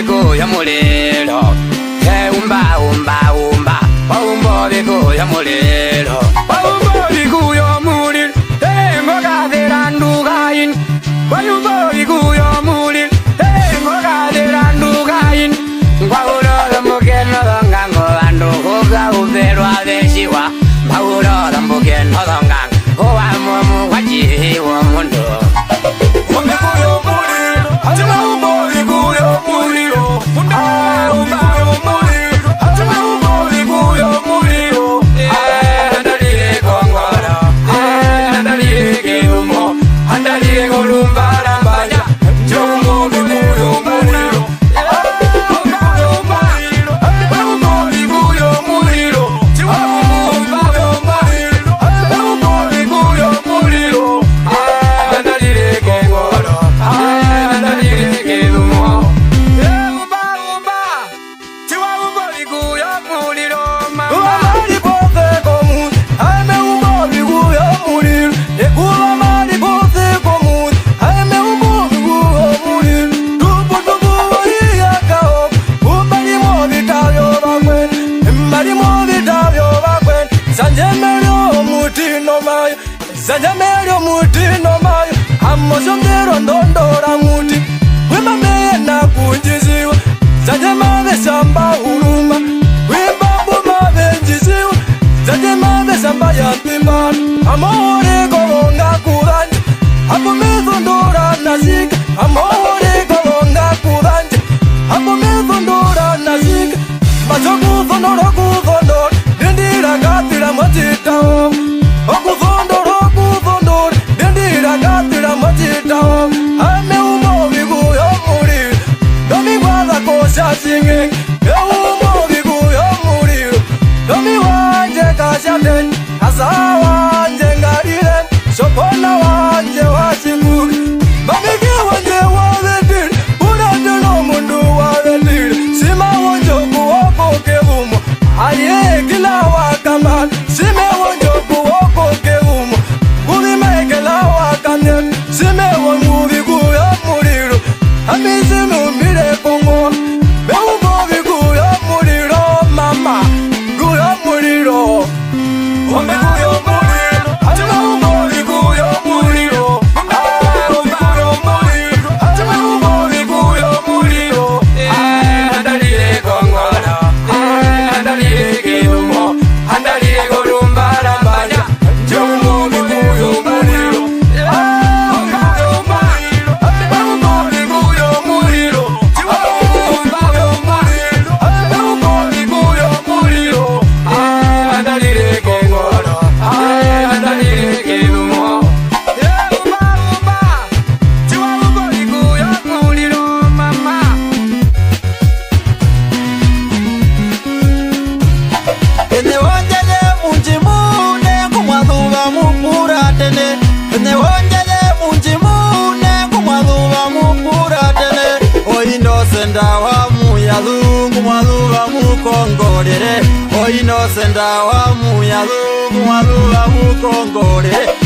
viku ya mulilo. Umba umba umba Waumbo viku ya mulilo. Waumbo viku ya mulilo. Ngoka verandugain. Waumbo viku ya mulilo. Ngoka verandugain. Ngwauro mugeno dongango ando hoga uverwa veshiwa. Ngwauro mugeno dongango owa momu waji wa mundo. Zanjamelio muti no mayo Amosongero ndondora muti Wima mena kunjiziwa Zanjamave samba uruma Wimba bumave njiziwa Zanjamave samba ya pimbana Amore kolonga kuranje Apumizu ndora nazika Amore kolonga kuranje Apumizu ndora nazika Machokuzo noro kuzo ndora Dindira katira matita Okuzondoro gatira matita ame umo vigu yo muri domi guarda cosa singe yo umo vigu yo muri domi wanje kashaten asawanje ngarire sopona wanje wasimu bamige wanje wavedir unadino mundu wavedir sima wonjo kuoko kevumo aye kila wakama sime wonjo kuoko kevumo gulime kila wakamyen sime wongu vigu ya muriro amizi numire kongo beumbo vigu ya muriro mama gu ya muriro ombe gu ya muriro atima umbo vigu ya muriro ombe gu ya muriro atima umbo vigu ya muriro andalire kongona andalire kidumo andalire gorumba rambanya jomo vigu ya muriro Oino senda wa mu ya lu mu kongore